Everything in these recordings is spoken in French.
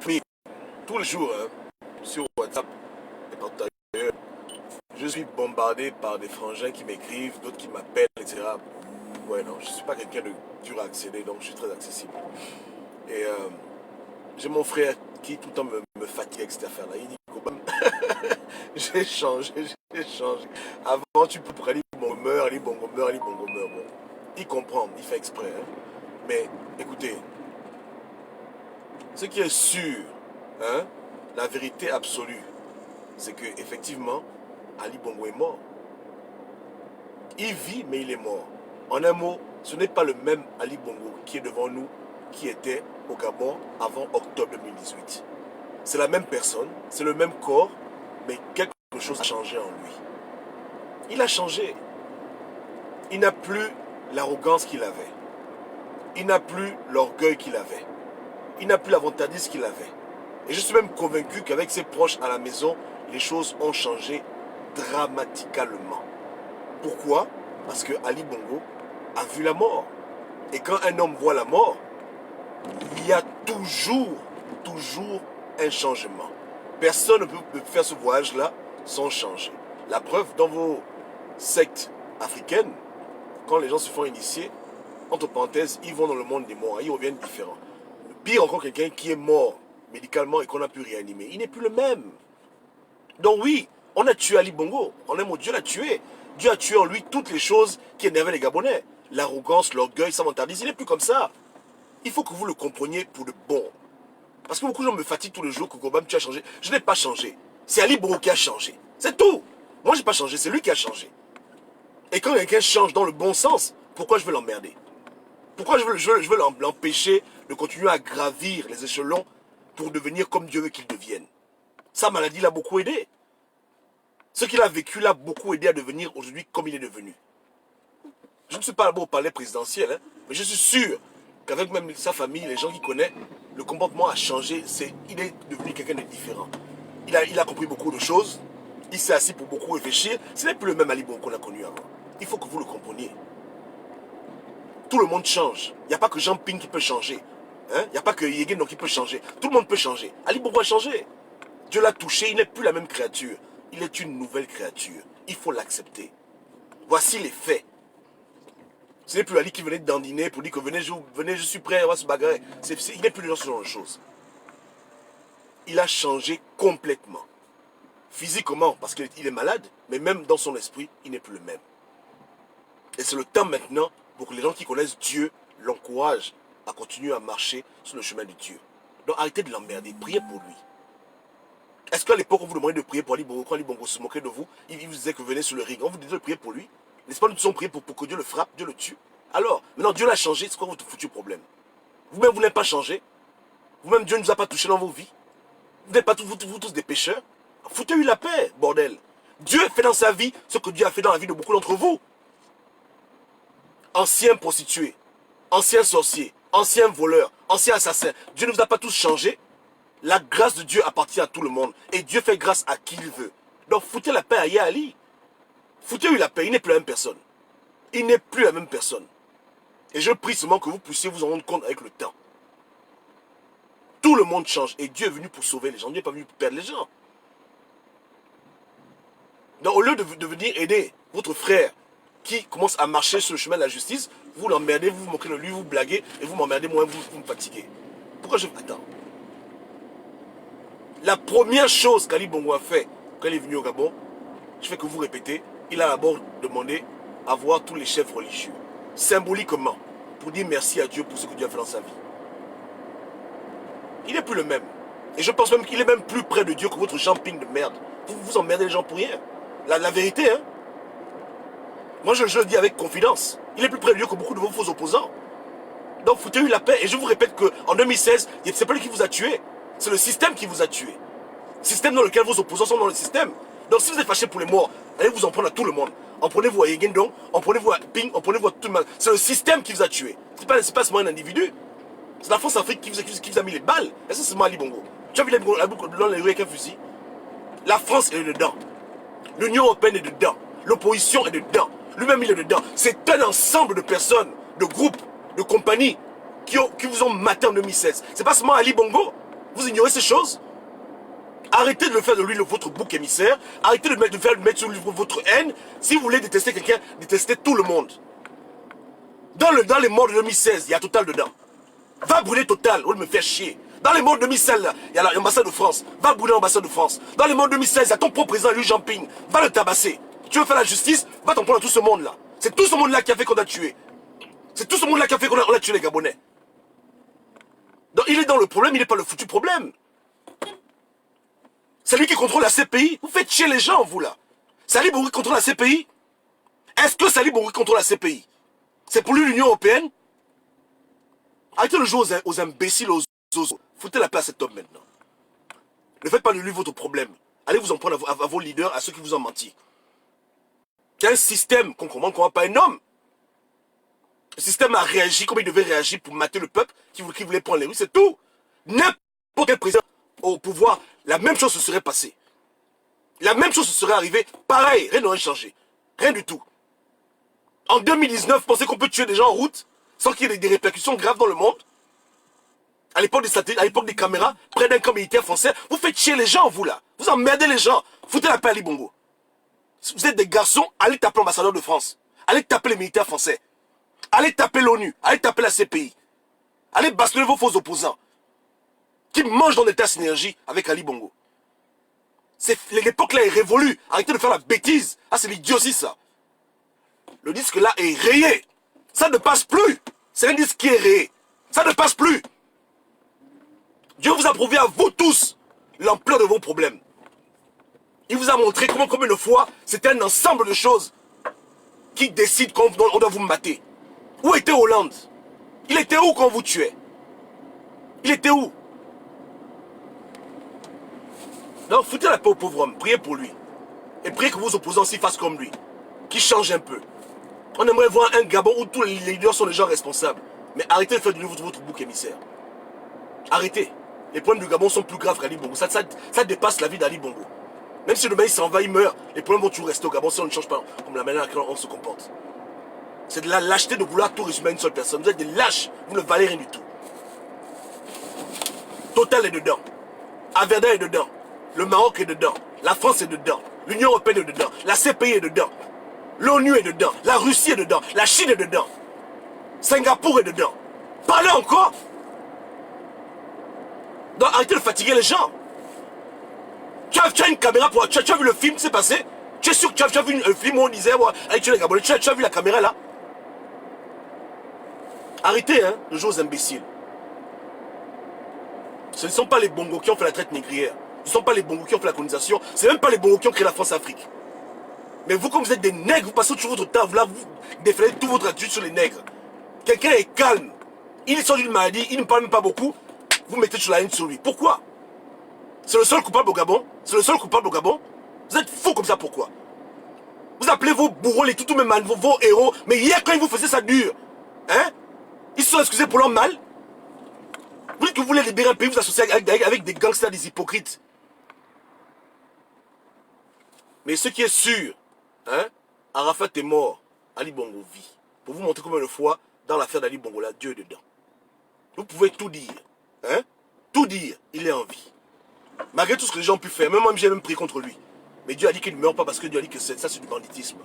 Oui, tous les jours, hein, sur WhatsApp et partout ailleurs, je suis bombardé par des frangins qui m'écrivent, d'autres qui m'appellent, etc. Ouais, non, je ne suis pas quelqu'un de dur à accéder, donc je suis très accessible. Et j'ai mon frère qui tout le temps me fatigue avec cette affaire-là. Il dit, Cobham, j'ai changé, j'ai changé. Avant, tu peux aller bon meurt, aller bon meurt, aller bon meurt. Bon, il comprend, il fait exprès. Hein. Mais écoutez, ce qui est sûr, hein, la vérité absolue, c'est que effectivement, Ali Bongo est mort. Il vit, mais il est mort. En un mot, ce n'est pas le même Ali Bongo qui est devant nous, qui était au Gabon avant octobre 2018. C'est la même personne, c'est le même corps, mais quelque chose a changé en lui. Il a changé. Il n'a plus l'arrogance qu'il avait. Il n'a plus l'orgueil qu'il avait. Il n'a plus l'avantagisme qu'il avait. Et je suis même convaincu qu'avec ses proches à la maison, les choses ont changé dramatiquement. Pourquoi? Parce que Ali Bongo a vu la mort. Et quand un homme voit la mort, il y a toujours un changement. Personne ne peut faire ce voyage-là sans changer. La preuve, dans vos sectes africaines, quand les gens se font initier, entre parenthèses, ils vont dans le monde des morts, ils reviennent différents. Pire encore, quelqu'un qui est mort médicalement et qu'on a pu réanimer, il n'est plus le même. Donc oui, on a tué Ali Bongo, on aime Dieu l'a tué. Dieu a tué en lui toutes les choses qui énervaient les Gabonais. L'arrogance, l'orgueil, sa vantardise, il n'est plus comme ça. Il faut que vous le compreniez pour de bon. Parce que beaucoup de gens me fatiguent tous les jours que Cobham, tu as changé. Je n'ai pas changé. C'est Ali Bongo qui a changé. C'est tout. Moi, je n'ai pas changé, c'est lui qui a changé. Et quand quelqu'un change dans le bon sens, pourquoi je veux l'emmerder? Pourquoi je veux l'empêcher de continuer à gravir les échelons pour devenir comme Dieu veut qu'il devienne? Sa maladie l'a beaucoup aidé. Ce qu'il a vécu l'a beaucoup aidé à devenir aujourd'hui comme il est devenu. Je ne suis pas là-bas au palais présidentiel, hein, mais je suis sûr qu'avec même sa famille, les gens qu'il connaît, le comportement a changé. Il est devenu quelqu'un de différent. Il a compris beaucoup de choses. Il s'est assis pour beaucoup réfléchir. Ce n'est plus le même Ali Bongo qu'on a connu avant. Il faut que vous le compreniez. Tout le monde change. Il n'y a pas que Jean Ping qui peut changer. Hein? Il n'y a pas que Yegeno qui peut changer. Tout le monde peut changer. Ali Bongo a changé. Dieu l'a touché. Il n'est plus la même créature. Il est une nouvelle créature. Il faut l'accepter. Voici les faits. Ce n'est plus Ali qui venait de dandiner pour dire que venez, je suis prêt, on va se bagarrer. Il n'est plus dans ce genre de choses. Il a changé complètement. Physiquement, parce qu'il est malade, mais même dans son esprit, il n'est plus le même. Et c'est le temps maintenant pour que les gens qui connaissent Dieu l'encouragent à continuer à marcher sur le chemin de Dieu. Donc arrêtez de l'emmerder, priez pour lui. Est-ce qu'à l'époque, on vous demandait de prier pour Ali Bongo, quand Ali Bongo se moquait de vous, il vous disait que venez sur le ring, on vous disait de prier pour lui? N'est-ce pas, nous sommes priés pour que Dieu le frappe, Dieu le tue? Alors, maintenant Dieu l'a changé, c'est quoi votre foutu problème? Vous-même, vous n'êtes pas changé. Vous-même, Dieu ne nous a pas touché dans vos vies. Vous n'êtes pas vous tous des pécheurs. Foutez-lui la paix, bordel. Dieu fait dans sa vie ce que Dieu a fait dans la vie de beaucoup d'entre vous. Anciens prostitués, anciens sorciers, anciens voleurs, anciens assassins. Dieu ne vous a pas tous changé. La grâce de Dieu appartient à tout le monde. Et Dieu fait grâce à qui il veut. Donc foutez la paix à Yahali. Foutez-lui la paix, il n'est plus la même personne. Il n'est plus la même personne. Et je prie seulement que vous puissiez vous en rendre compte avec le temps. Tout le monde change. Et Dieu est venu pour sauver les gens. Dieu n'est pas venu pour perdre les gens. Donc au lieu de venir aider votre frère qui commence à marcher sur le chemin de la justice, vous l'emmerdez, vous vous moquez de lui, vous blaguez, et vous m'emmerdez, moi vous me fatiguez. Pourquoi je... Attends. La première chose qu'Ali Bongo a fait quand il est venu au Gabon, je fais que vous répétez, il a d'abord demandé à voir tous les chefs religieux, symboliquement, pour dire merci à Dieu pour ce que Dieu a fait dans sa vie. Il n'est plus le même. Et je pense même qu'il est même plus près de Dieu que votre champing de merde. Vous vous emmerdez les gens pour rien. La vérité, hein. Moi, je le dis avec confidence. Il est plus près de Dieu que beaucoup de vos faux opposants. Donc, foutez-lui la paix. Et je vous répète qu'en 2016, c'est pas lui qui vous a tué. C'est le système qui vous a tué. Système dans lequel vos opposants sont dans le système. Donc, si vous êtes fâché pour les morts, allez vous en prendre à tout le monde. En prenez-vous à Yegendong, en prenez-vous à Ping, en prenez-vous à tout le monde. C'est le système qui vous a tué. C'est pas seulement un individu. C'est la France-Afrique qui vous a mis les balles. Et ça, c'est Ali Bongo. Tu as vu la boucle dans les rues avec un fusil? La France est dedans. L'Union européenne est dedans. L'opposition est dedans. Lui-même, il est dedans. C'est un ensemble de personnes, de groupes, de compagnies qui vous ont maté en 2016. C'est pas seulement Ali Bongo. Vous ignorez ces choses? Arrêtez de le faire de lui votre bouc émissaire. Arrêtez de mettre sur lui votre haine. Si vous voulez détester quelqu'un, détestez tout le monde. Dans les morts de 2016, il y a Total dedans. Va brûler Total, on me fait chier. Dans les morts de 2016, là, il y a l'ambassade de France. Va brûler l'ambassade de France. Dans les morts de 2016, il y a ton propre président, Liu Jean-Ping. Va le tabasser. Tu veux faire la justice? Va t'en prendre à tout ce monde-là. C'est tout ce monde-là qui a fait qu'on a tué. C'est tout ce monde-là qui a fait qu'on a tué les Gabonais. Donc il est dans le problème, il n'est pas le foutu problème. C'est lui qui contrôle la CPI. Vous faites chier les gens, vous, là. Sali Bongo contrôle la CPI? Est-ce que Sali Bongo contrôle la CPI? C'est pour lui l'Union Européenne? Arrêtez de jouer aux imbéciles, aux zozos. Foutez la paix à cet homme maintenant. Ne faites pas de lui votre problème. Allez vous en prendre à vos leaders, à ceux qui vous ont menti. Il y a un système qu'on comprend qu'on n'a pas un homme. Le système a réagi comme il devait réagir pour mater le peuple qui voulait prendre les rues, c'est tout. N'importe quel président au pouvoir, la même chose se serait passée. La même chose se serait arrivée. Pareil, rien n'aurait changé. Rien du tout. En 2019, pensez qu'on peut tuer des gens en route sans qu'il y ait des répercussions graves dans le monde? À l'époque des satellites, à l'époque des caméras, près d'un camp militaire français, vous faites chier les gens, vous là. Vous emmerdez les gens. Foutez la paix à Ali Bongo. Si vous êtes des garçons, allez taper l'ambassadeur de France. Allez taper les militaires français. Allez taper l'ONU. Allez taper la CPI. Allez bastonner vos faux opposants qui mangent dans des tas synergie avec Ali Bongo. L'époque là est révolue. Arrêtez de faire la bêtise. Ah, c'est l'idiotie ça. Le disque là est rayé. Ça ne passe plus. C'est un disque qui est rayé. Ça ne passe plus. Dieu vous a prouvé à vous tous l'ampleur de vos problèmes. Il vous a montré comment combien de fois c'était un ensemble de choses qui décident qu'on doit vous mater. Où était Hollande? Il était où quand on vous tuait? Il était où? Non, foutez la paix au pauvre homme. Priez pour lui. Et priez que vos opposants s'y fassent comme lui. Qui changent un peu. On aimerait voir un Gabon où tous les leaders sont des gens responsables. Mais arrêtez de faire de lui votre bouc émissaire. Arrêtez. Les problèmes du Gabon sont plus graves qu'Ali Bongo. Ça dépasse la vie d'Ali Bongo. Même si demain il s'en va, il meurt, les problèmes vont toujours rester au Gabon si on ne change pas comme la manière à laquelle on se comporte. C'est de la lâcheté de vouloir tout résumer à une seule personne. Vous êtes des lâches, vous ne valez rien du tout. Total est dedans. Averda est dedans. Le Maroc est dedans. La France est dedans. L'Union Européenne est dedans. La CPI est dedans. L'ONU est dedans. La Russie est dedans. La Chine est dedans. Singapour est dedans. Parlez encore. Donc arrêtez de fatiguer les gens. Tu as une caméra pour... Tu as vu le film qui s'est passé? Tu es sûr que tu as vu un film où on disait allez tuer les Gabonais. Tu as vu la caméra là? Arrêtez hein, de jouer aux imbéciles. Ce ne sont pas les Bongos qui ont fait la traite négrière. Ce ne sont pas les Bongos qui ont fait la colonisation. Ce n'est même pas les Bongos qui ont créé la France-Afrique. Mais vous, comme vous êtes des nègres, vous passez toujours votre temps, vous défilez toute votre attitude sur les nègres. Quelqu'un est calme. Il sort d'une maladie, il ne parle même pas beaucoup. Vous mettez sur la haine sur lui. Pourquoi? C'est le seul coupable au Gabon? C'est le seul coupable au Gabon? Vous êtes fous comme ça, pourquoi? Vous appelez vos bourreaux, les tout même vos héros, mais hier quand ils vous faisaient ça dur, hein? Ils se sont excusés pour leur mal? Vous dites que vous voulez libérer un pays, vous associez avec des gangsters, des hypocrites. Mais ce qui est sûr, hein? Arafat est mort, Ali Bongo vit. Pour vous montrer combien de fois, dans l'affaire d'Ali Bongo, là, Dieu est dedans. Vous pouvez tout dire, hein? Tout dire, il est en vie. Malgré tout ce que les gens ont pu faire, même moi j'ai même prié contre lui. Mais Dieu a dit qu'il ne meurt pas parce que Dieu a dit que ça c'est du banditisme.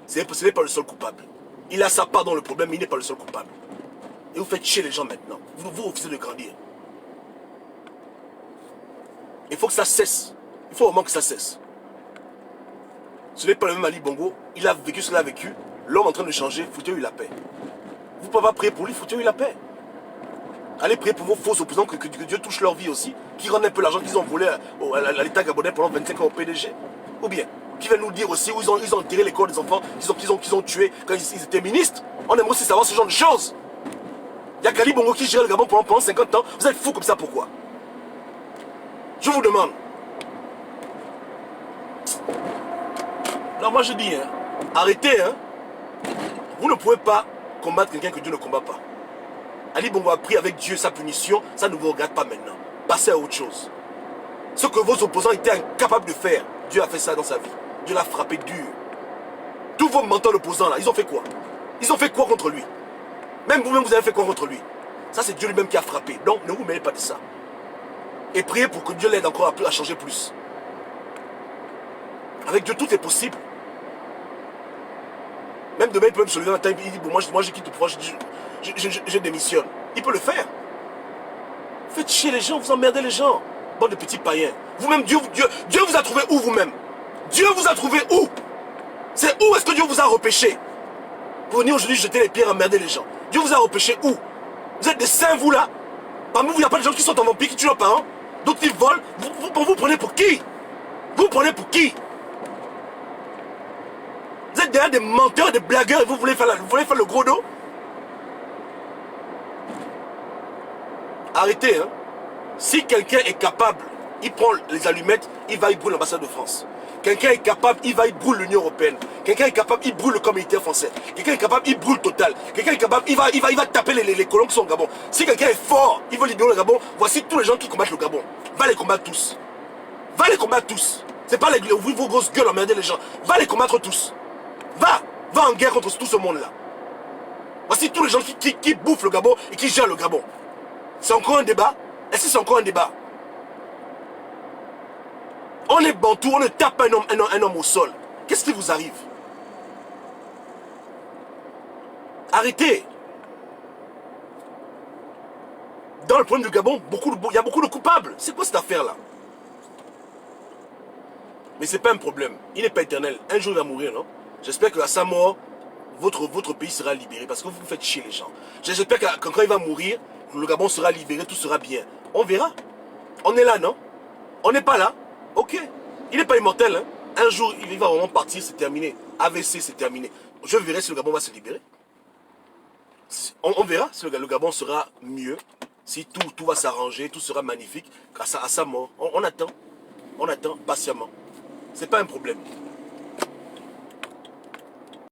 Ce n'est pas le seul coupable. Il a sa part dans le problème, mais il n'est pas le seul coupable. Et vous faites chier les gens maintenant. Vous refusez de grandir. Il faut que ça cesse. Il faut vraiment que ça cesse. Ce n'est pas le même Ali Bongo. Il a vécu ce qu'il a vécu. L'homme en train de changer, foutez-lui la paix. Vous ne pouvez pas prier pour lui, foutez-lui la paix. Allez prier pour vos faux opposants, que Dieu touche leur vie aussi, qui rendent un peu l'argent qu'ils ont volé à l'État gabonais pendant 25 ans au PDG. Ou bien, qui va nous dire aussi où ils ont enterré les corps des enfants qu'ils ont tués quand ils étaient ministres. On aimerait aussi savoir ce genre de choses. Il y a Kali Bongo qui gère le Gabon pendant 50 ans. Vous êtes fous comme ça, pourquoi? Je vous demande. Alors moi je dis, hein, arrêtez, hein. Vous ne pouvez pas combattre quelqu'un que Dieu ne combat pas. Ali Bongo a pris avec Dieu sa punition, ça ne vous regarde pas maintenant. Passez à autre chose. Ce que vos opposants étaient incapables de faire, Dieu a fait ça dans sa vie. Dieu l'a frappé dur. Tous vos mentors opposants là, ils ont fait quoi? Ils ont fait quoi contre lui? Même vous-même, vous avez fait quoi contre lui? Ça, c'est Dieu lui-même qui a frappé. Donc, ne vous mêlez pas de ça. Et prier pour que Dieu l'aide encore à changer plus. Avec Dieu, tout est possible. Même demain, il peut me se lever un matin, il dit, bon, moi je quitte le pouvoir, je démissionne. Il peut le faire. Faites chier les gens, vous emmerdez les gens. Bande de petits païens. Vous-même, Dieu vous a trouvé où vous-même? Dieu vous a trouvé où? C'est où est-ce que Dieu vous a repêché? Pour venir aujourd'hui jeter les pierres, emmerder les gens. Dieu vous a repêché où? Vous êtes des saints, vous là? Parmi vous, il n'y a pas de gens qui sont en vampire, qui tuent leurs parents. D'autres, ils volent. Vous prenez pour qui? Vous prenez pour qui? Vous êtes derrière des menteurs, des blagueurs et vous voulez faire le gros dos? Arrêtez, hein. Si quelqu'un est capable, il prend les allumettes, il va, il brûle l'ambassade de France. Quelqu'un est capable, il va, il brûle l'Union Européenne. Quelqu'un est capable, il brûle le camp militaire français. Quelqu'un est capable, il brûle Total. Quelqu'un est capable, il va taper les colons qui sont au Gabon. Si quelqu'un est fort, il veut libérer le Gabon, voici tous les gens qui combattent le Gabon. Va les combattre tous. Va les combattre tous. C'est pas vos grosses gueules emmerder les gens. Va les combattre tous. Va en guerre contre tout ce monde-là. Voici tous les gens qui bouffent le Gabon et qui gèrent le Gabon. C'est encore un débat? Est-ce que c'est encore un débat? On est bantou, on ne tape pas un homme au sol. Qu'est-ce qui vous arrive? Arrêtez. Dans le problème du Gabon, il y a beaucoup de coupables. C'est quoi cette affaire-là? Mais c'est pas un problème. Il n'est pas éternel. Un jour, il va mourir, non? J'espère qu'à sa mort, votre pays sera libéré. Parce que vous faites chier les gens. J'espère que quand il va mourir, le Gabon sera libéré, tout sera bien. On verra. On est là, non? On n'est pas là. Ok. Il n'est pas immortel, hein? Un jour, il va vraiment partir, c'est terminé. AVC, c'est terminé. Je verrai si le Gabon va se libérer. On verra si le Gabon sera mieux. Si tout va s'arranger, tout sera magnifique. À sa mort. On attend. On attend patiemment. C'est pas un problème.